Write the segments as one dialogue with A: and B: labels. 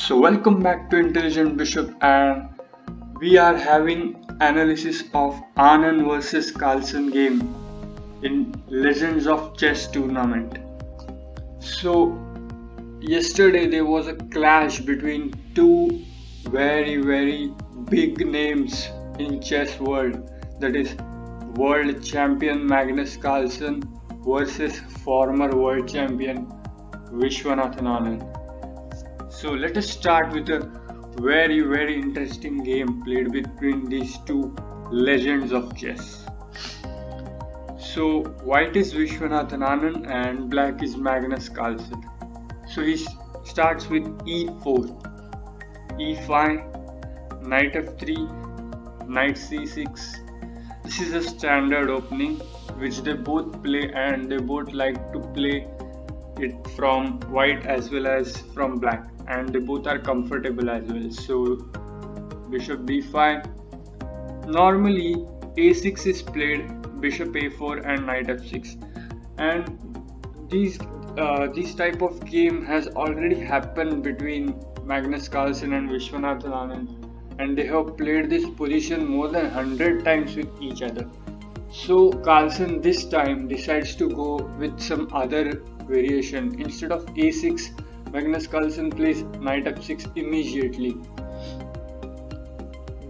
A: So welcome back to Intelligent Bishop, and we are having analysis of Anand versus Carlsen game in Legends of Chess tournament. So yesterday there was a clash between two very big names in chess world, that is world champion Magnus Carlsen versus former world champion Viswanathan Anand. So let us start with a very interesting game played between these two legends of chess. So white is Viswanathan Anand and black is Magnus Carlsen. So he starts with e4, e5, knight f3, knight c6. This is a standard opening which they both play, and they both like to play it from white as well as from black, and they both are comfortable as well. So bishop b5. Normally a6 is played, bishop a4 and knight f6, and these type of game has already happened between Magnus Carlsen and Viswanathan Anand, and they have played this position more than 100 times with each other. So Carlsen this time decides to go with some other variation. Instead of a6, Magnus Carlsen plays knight f6 immediately.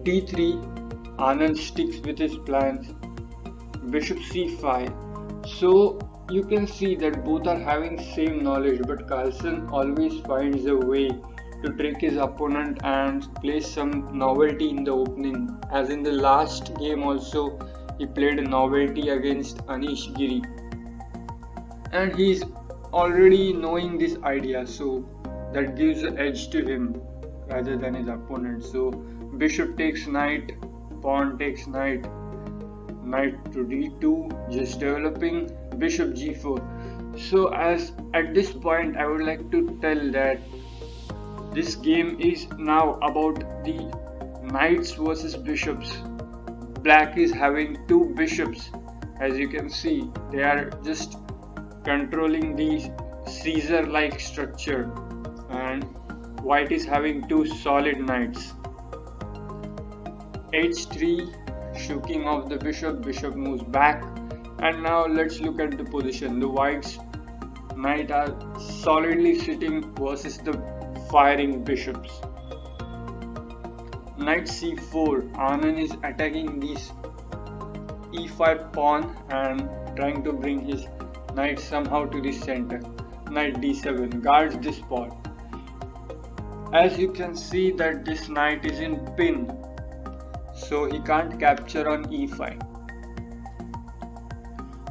A: d3, Anand sticks with his plans, bishop c5. So you can see that both are having same knowledge, but Carlsen always finds a way to trick his opponent and place some novelty in the opening. As in the last game also, he played a novelty against Anish Giri, and he's already knowing this idea, so that gives an edge to him rather than his opponent. So bishop takes knight, pawn takes knight, knight to d2, just developing, bishop g4. So at this point I would like to tell that this game is now about the knights versus bishops. Black is having two bishops, as you can see. They are just controlling the Caesar-like structure, and white is having two solid knights. h3, shooking off the bishop moves back, and now let's look at the position. The whites knight are solidly sitting versus the firing bishops. Knight c4, Anand is attacking this e5 pawn and trying to bring his knight somehow to the center. Knight d7 guards this pawn. As you can see that this knight is in pin, so he can't capture on e5.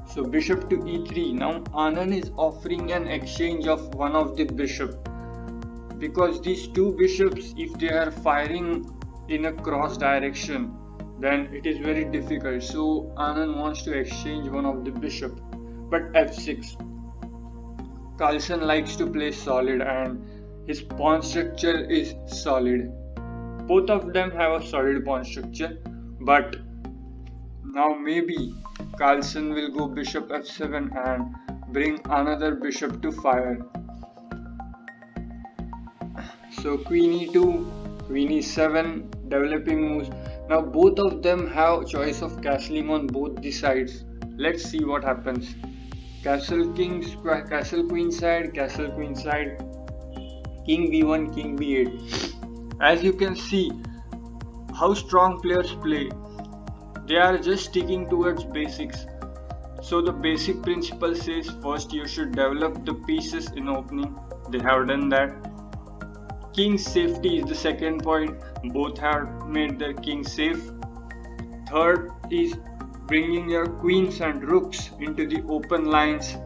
A: So bishop to e3. Now Anand is offering an exchange of one of the bishop, because these two bishops, if they are firing in a cross direction, then it is very difficult. So Anand wants to exchange one of the bishop, but f6. Carlsen likes to play solid, and his pawn structure is solid. Both of them have a solid pawn structure, but now maybe Carlsen will go bishop f7 and bring another bishop to fire. So queen e2, queen e7, developing moves. Now both of them have choice of castling on both the sides. Let's see what happens. Castle king, castle queen side, king b1, king b8. As you can see how strong players play. They are just sticking towards basics. So the basic principle says first you should develop the pieces in opening. They have done that. King's safety is the second point. Both have made their king safe. Third is bringing your queens and rooks into the open lines.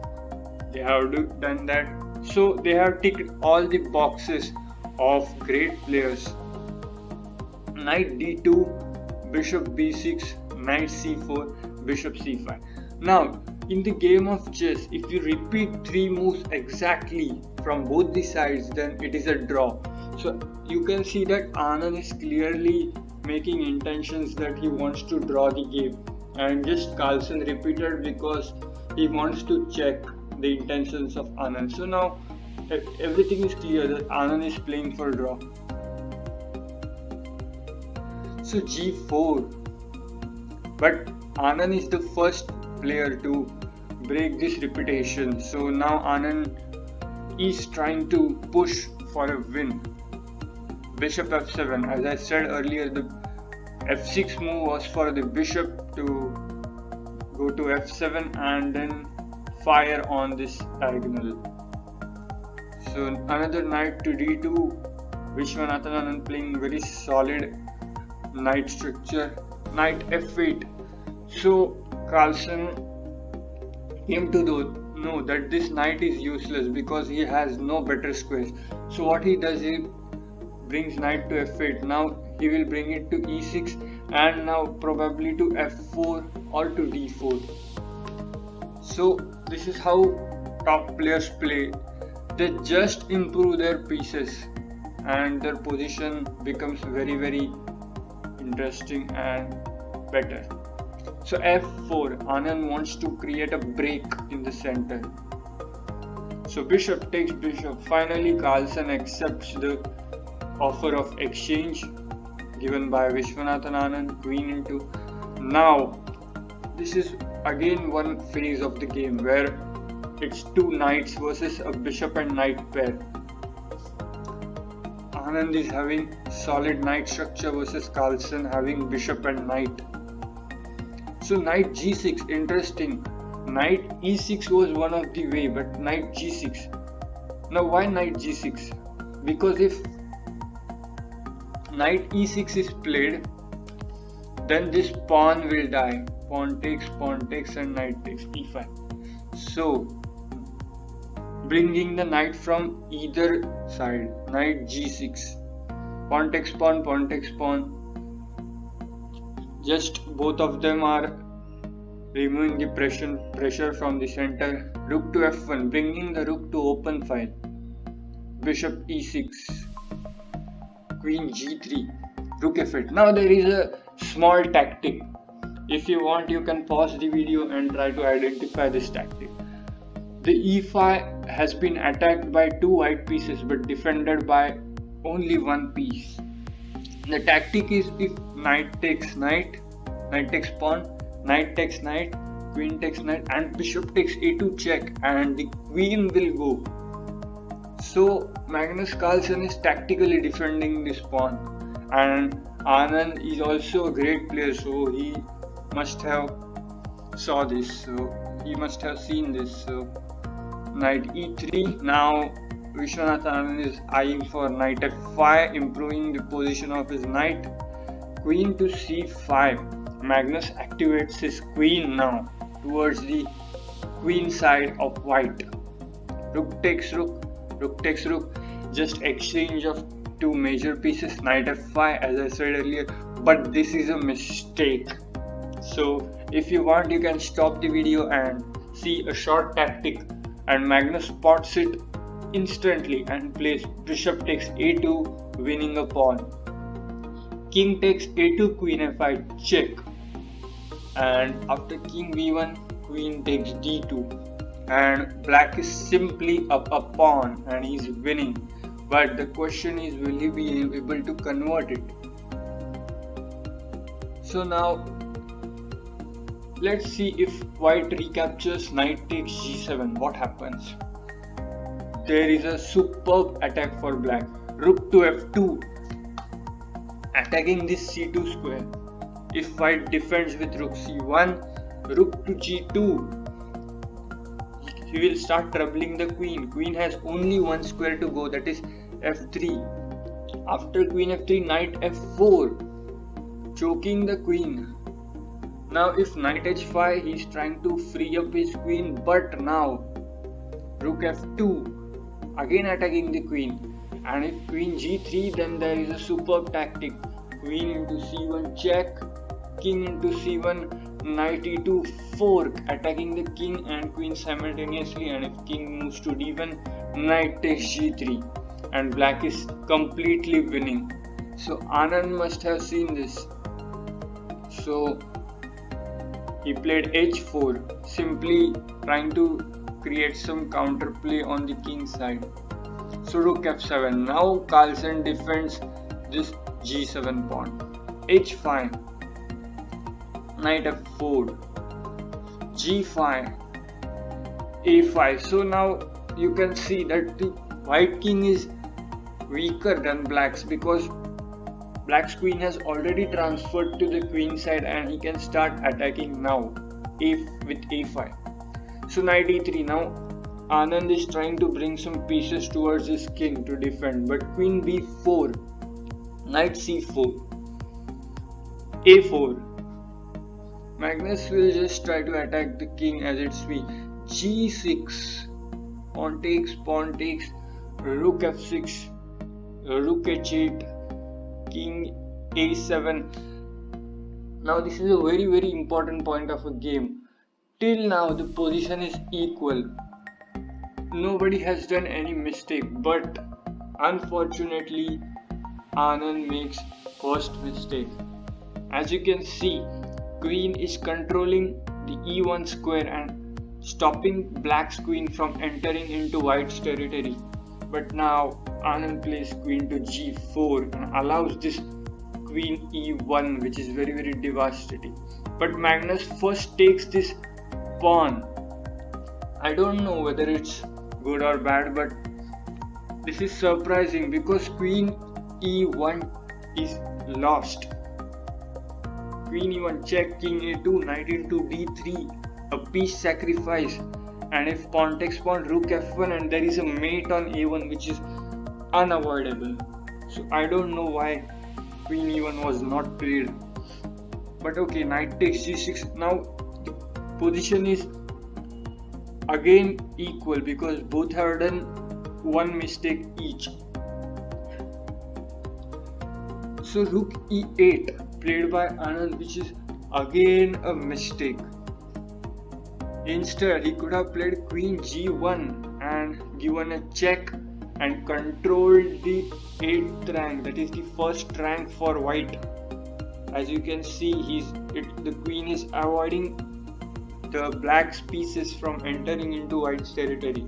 A: They have done that. So they have ticked all the boxes of great players. Knight d2, bishop b6, knight c4, bishop c5. Now in the game of chess, if you repeat 3 moves exactly from both the sides, then it is a draw. So you can see that Anand is clearly making intentions that he wants to draw the game, and just Carlsen repeated because he wants to check the intentions of Anand. So now everything is clear that Anand is playing for draw. So G4, but Anand is the first player to break this reputation. So now Anand is trying to push for a win. Bishop f7. As I said earlier, the f6 move was for the bishop to go to f7 and then fire on this diagonal. So another knight to d2. Viswanathan playing very solid knight structure. Knight f8. So Carlsen came to know that this knight is useless because he has no better squares. So what he does, he brings knight to f8. Now he will bring it to e6 and now probably to f4 or to d4. So this is how top players play. They just improve their pieces and their position becomes very, very interesting and better. So f4, Anand wants to create a break in the center. So bishop takes bishop. Finally Carlsen accepts the offer of exchange given by Viswanathan Anand. Queen into. Now this is again one phase of the game where it's two knights versus a bishop and knight pair. Anand is having solid knight structure versus Carlsen having bishop and knight. So knight g6, interesting. Knight e6 was one of the way, but knight g6. Now why knight g6? Because if knight e6 is played, then this pawn will die. Pawn takes and knight takes e5. So bringing the knight from either side, knight g6. Pawn takes pawn, pawn takes pawn. Just both of them are removing the pressure from the center. Rook to f1, bringing the rook to open file. Bishop e6, queen g3, rook f8. Now there is a small tactic. If you want, you can pause the video and try to identify this tactic. The e5 has been attacked by two white pieces but defended by only one piece. The tactic is if knight takes knight, knight takes pawn, knight takes knight, queen takes knight and bishop takes a2 check and the queen will go. So Magnus Carlsen is tactically defending this pawn and Anand is also a great player, so he must have saw this, so he must have seen this. So knight e3. Now Viswanathan is eyeing for knight f5, improving the position of his knight. Queen to c5. Magnus activates his queen now towards the queen side of white. Rook takes rook, rook takes rook. Just exchange of two major pieces. Knight f5, as I said earlier, but this is a mistake. So if you want, you can stop the video and see a short tactic, and Magnus spots it instantly and plays bishop takes a2, winning a pawn. King takes a2, queen f8 check, and after king b1, queen takes d2, and black is simply up a pawn and he's winning. But the question is, will he be able to convert it? So now let's see if white recaptures knight takes g7, what happens. There is a superb attack for black. Rook to f2, attacking this c2 square. If white defends with rook c1, rook to g2, he will start troubling the queen. Queen has only one square to go, that is f3. After queen f3, knight f4, choking the queen. Now if knight h5, he is trying to free up his queen, but now rook f2, again attacking the queen. And if queen g3, then there is a superb tactic. Queen into c1 check, king into c1, knight e2 fork, attacking the king and queen simultaneously. And if king moves to d1, knight takes g3, and black is completely winning. So Anand must have seen this. So he played h4, simply trying to create some counterplay on the king side. So rook f7. Now Carlsen defends this g7 pawn. h5, knight f4, g5, a5. So now you can see that the white king is weaker than black's because black's queen has already transferred to the queen side and he can start attacking now with a5. So knight e3. Now Anand is trying to bring some pieces towards his king to defend, but queen b4, knight c4, a4. Magnus will just try to attack the king as it's weak. g6, pawn takes, rook f6, rook h8, king a7. Now this is a very important point of a game. Till now the position is equal. Nobody has done any mistake, but unfortunately Anand makes first mistake. As you can see, queen is controlling the e1 square and stopping black's queen from entering into white's territory. But now Anand plays queen to g4 and allows this queen e1, which is very devastating. But Magnus first takes this pawn. I don't know whether it's good or bad, but this is surprising because queen e1 is lost. Queen e1 check, king a2, knight into d3, a piece sacrifice, and if pawn takes pawn, rook f1, and there is a mate on a1 which is unavoidable. So I don't know why queen e1 was not played. But okay, knight takes g6. Now the position is again equal because both have done one mistake each. So rook e8 played by Anand, which is again a mistake. Instead he could have played queen g1 and given a check and controlled the 8th rank, that is the first rank for white. As you can see, the queen is avoiding the black's pieces from entering into white's territory.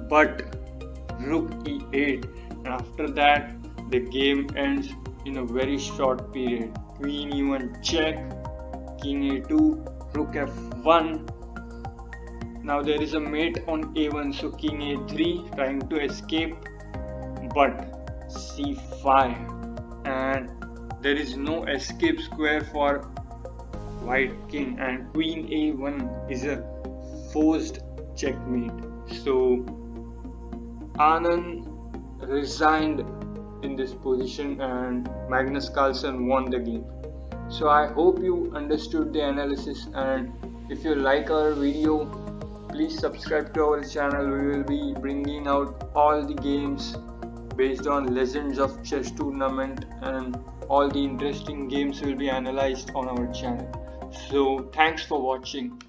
A: But rook e8, and after that the game ends in a very short period. Queen e1 check, king a2, rook f1. Now there is a mate on a1, so king a3 trying to escape, but c5, and there is no escape square for white king, and queen a1 is a forced checkmate. So Anand resigned in this position and Magnus Carlsen won the game. So I hope you understood the analysis, and if you like our video, please subscribe to our channel. We will be bringing out all the games based on Legends of Chess tournament, and all the interesting games will be analyzed on our channel. So thanks for watching.